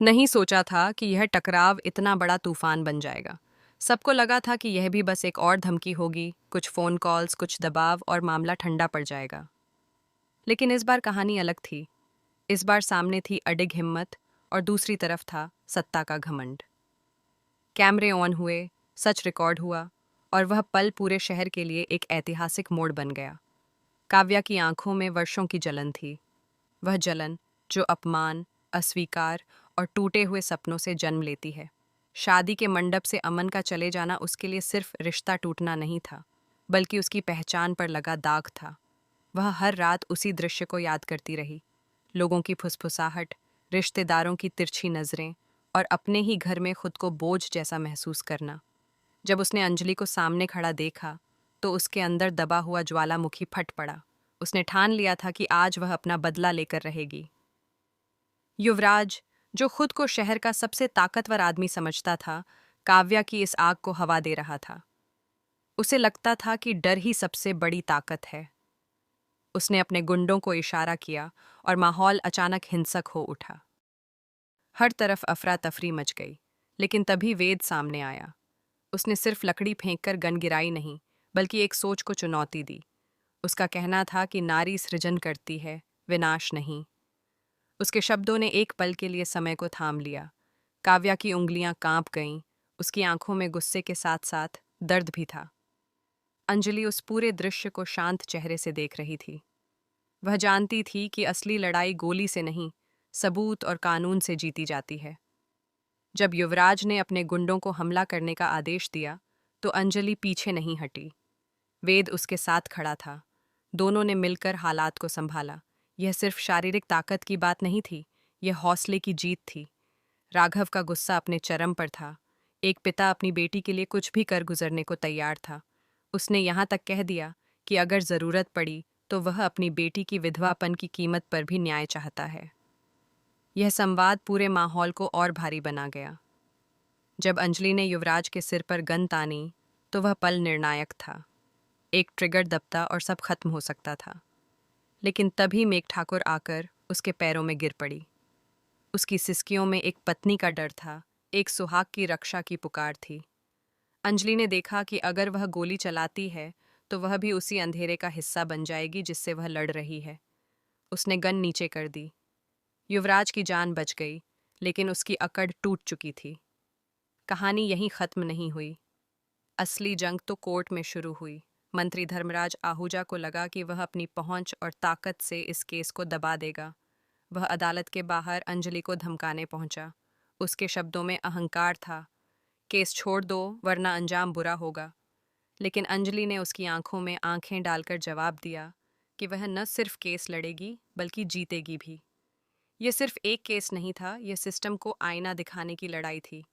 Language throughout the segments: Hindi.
नहीं सोचा था कि यह टकराव इतना बड़ा तूफान बन जाएगा। सबको लगा था कि यह भी बस एक और धमकी होगी, कुछ फ़ोन कॉल्स, कुछ दबाव और मामला ठंडा पड़ जाएगा। लेकिन इस बार कहानी अलग थी। इस बार सामने थी अडिग हिम्मत और दूसरी तरफ था सत्ता का घमंड। कैमरे ऑन हुए, सच रिकॉर्ड हुआ और वह पल पूरे शहर के लिए एक ऐतिहासिक मोड़ बन गया। काव्या की आंखों में वर्षों की जलन थी। वह जलन जो अपमान, अस्वीकार और टूटे हुए सपनों से जन्म लेती है। शादी के मंडप से अमन का चले जाना उसके लिए सिर्फ रिश्ता टूटना नहीं था, बल्कि उसकी पहचान पर लगा दाग था। वह हर रात उसी दृश्य को याद करती रही। लोगों की फुसफुसाहट, रिश्तेदारों की तिरछी नजरें और अपने ही घर में खुद को बोझ जैसा महसूस करना। जब उसने अंजलि को सामने खड़ा देखा, तो उसके अंदर दबा हुआ ज्वालामुखी फट पड़ा। उसने ठान लिया था कि आज वह अपना बदला लेकर रहेगी। युवराज, जो खुद को शहर का सबसे ताकतवर आदमी समझता था, काव्या की इस आग को हवा दे रहा था। उसे लगता था कि डर ही सबसे बड़ी ताकत है। उसने अपने गुंडों को इशारा किया और माहौल अचानक हिंसक हो उठा। हर तरफ अफरा तफरी मच गई, लेकिन तभी वेद सामने आया। उसने सिर्फ लकड़ी फेंककर गन गिराई नहीं, बल्कि एक सोच को चुनौती दी। उसका कहना था कि नारी सृजन करती है, विनाश नहीं। उसके शब्दों ने एक पल के लिए समय को थाम लिया। काव्या की उंगलियां कांप गईं, उसकी आंखों में गुस्से के साथ साथ दर्द भी था। अंजलि उस पूरे दृश्य को शांत चेहरे से देख रही थी। वह जानती थी कि असली लड़ाई गोली से नहीं, सबूत और कानून से जीती जाती है। जब युवराज ने अपने गुंडों को हमला करने का आदेश दिया, तो अंजलि पीछे नहीं हटी। वेद उसके साथ खड़ा था। दोनों ने मिलकर हालात को संभाला। यह सिर्फ शारीरिक ताकत की बात नहीं थी, यह हौसले की जीत थी। राघव का गुस्सा अपने चरम पर था। एक पिता अपनी बेटी के लिए कुछ भी कर गुजरने को तैयार था। उसने यहाँ तक कह दिया कि अगर जरूरत पड़ी तो वह अपनी बेटी की विधवापन की कीमत पर भी न्याय चाहता है। यह संवाद पूरे माहौल को और भारी बना गया। जब अंजलि ने युवराज के सिर पर गन तानी, तो वह पल निर्णायक था। एक ट्रिगर दबता और सब खत्म हो सकता था। लेकिन तभी मेघ ठाकुर आकर उसके पैरों में गिर पड़ी। उसकी सिसकियों में एक पत्नी का डर था, एक सुहाग की रक्षा की पुकार थी। अंजलि ने देखा कि अगर वह गोली चलाती है तो वह भी उसी अंधेरे का हिस्सा बन जाएगी जिससे वह लड़ रही है। उसने गन नीचे कर दी। युवराज की जान बच गई, लेकिन उसकी अकड़ टूट चुकी थी। कहानी यहीं खत्म नहीं हुई। असली जंग तो कोर्ट में शुरू हुई। मंत्री धर्मराज आहूजा को लगा कि वह अपनी पहुंच और ताकत से इस केस को दबा देगा। वह अदालत के बाहर अंजलि को धमकाने पहुंचा। उसके शब्दों में अहंकार था, केस छोड़ दो वरना अंजाम बुरा होगा। लेकिन अंजलि ने उसकी आंखों में आंखें डालकर जवाब दिया कि वह न सिर्फ केस लड़ेगी बल्कि जीतेगी भी। यह सिर्फ एक केस नहीं था, यह सिस्टम को आईना दिखाने की लड़ाई थी।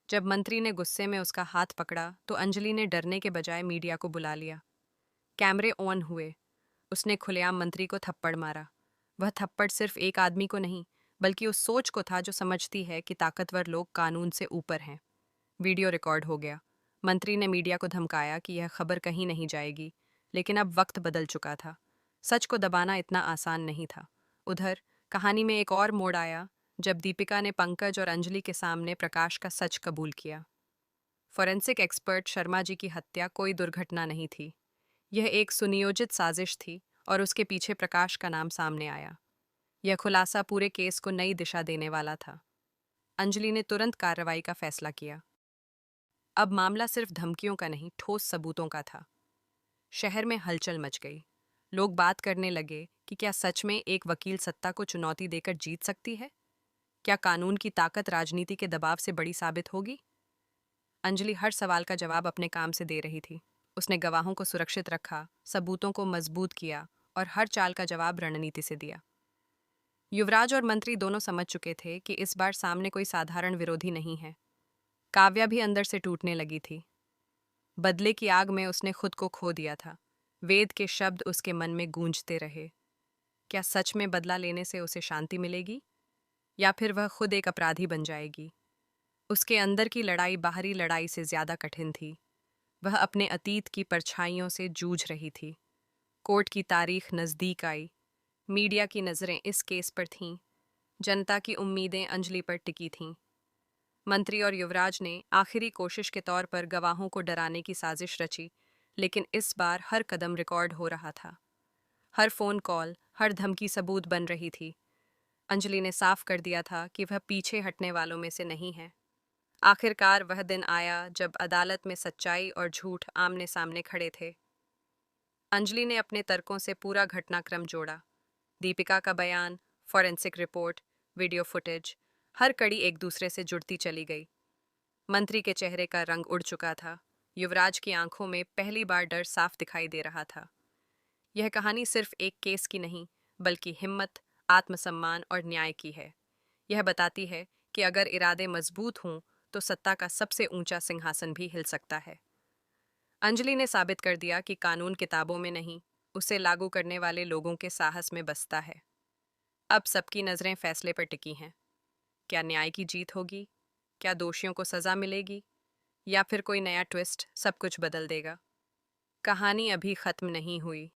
जब मंत्री ने गुस्से में उसका हाथ पकड़ा तो अंजलि ने डरने के बजाय मीडिया को बुला लिया। कैमरे ऑन हुए। उसने खुलेआम मंत्री को थप्पड़ मारा। वह थप्पड़ सिर्फ एक आदमी को नहीं, बल्कि उस सोच को था जो समझती है कि ताकतवर लोग कानून से ऊपर हैं। वीडियो रिकॉर्ड हो गया। मंत्री ने मीडिया को धमकाया कि यह खबर कहीं नहीं जाएगी, लेकिन अब वक्त बदल चुका था। सच को दबाना इतना आसान नहीं था। उधर कहानी में एक और मोड़ आया जब दीपिका ने पंकज और अंजलि के सामने प्रकाश का सच कबूल किया। फॉरेंसिक एक्सपर्ट शर्मा जी की हत्या कोई दुर्घटना नहीं थी। यह एक सुनियोजित साजिश थी और उसके पीछे प्रकाश का नाम सामने आया। यह खुलासा पूरे केस को नई दिशा देने वाला था। अंजलि ने तुरंत कार्रवाई का फैसला किया। अब मामला सिर्फ धमकियों का नहीं, ठोस सबूतों का था। शहर में हलचल मच गई। लोग बात करने लगे कि क्या सच में एक वकील सत्ता को चुनौती देकर जीत सकती है? क्या कानून की ताकत राजनीति के दबाव से बड़ी साबित होगी? अंजलि हर सवाल का जवाब अपने काम से दे रही थी। उसने गवाहों को सुरक्षित रखा, सबूतों को मजबूत किया और हर चाल का जवाब रणनीति से दिया। युवराज और मंत्री दोनों समझ चुके थे कि इस बार सामने कोई साधारण विरोधी नहीं है। काव्या भी अंदर से टूटने लगी थी। बदले की आग में उसने खुद को खो दिया था। वेद के शब्द उसके मन में गूंजते रहे। क्या सच में बदला लेने से उसे शांति मिलेगी, या फिर वह खुद एक अपराधी बन जाएगी? उसके अंदर की लड़ाई बाहरी लड़ाई से ज्यादा कठिन थी। वह अपने अतीत की परछाइयों से जूझ रही थी। कोर्ट की तारीख नजदीक आई। मीडिया की नजरें इस केस पर थीं। जनता की उम्मीदें अंजलि पर टिकी थीं। मंत्री और युवराज ने आखिरी कोशिश के तौर पर गवाहों को डराने की साजिश रची, लेकिन इस बार हर कदम रिकॉर्ड हो रहा था। हर फोन कॉल, हर धमकी सबूत बन रही थी। अंजलि ने साफ कर दिया था कि वह पीछे हटने वालों में से नहीं है। आखिरकार वह दिन आया जब अदालत में सच्चाई और झूठ आमने सामने खड़े थे। अंजलि ने अपने तर्कों से पूरा घटनाक्रम जोड़ा। दीपिका का बयान, फॉरेंसिक रिपोर्ट, वीडियो फुटेज, हर कड़ी एक दूसरे से जुड़ती चली गई। मंत्री के चेहरे का रंग उड़ चुका था। युवराज की आंखों में पहली बार डर साफ दिखाई दे रहा था। यह कहानी सिर्फ एक केस की नहीं, बल्कि हिम्मत, आत्मसम्मान और न्याय की है। यह बताती है कि अगर इरादे मजबूत हों, तो सत्ता का सबसे ऊंचा सिंहासन भी हिल सकता है। अंजलि ने साबित कर दिया कि कानून किताबों में नहीं, उसे लागू करने वाले लोगों के साहस में बसता है। अब सबकी नजरें फैसले पर टिकी हैं। क्या न्याय की जीत होगी? क्या दोषियों को सजा मिलेगी? या फिर कोई नया ट्विस्ट सब कुछ बदल देगा? कहानी अभी खत्म नहीं हुई।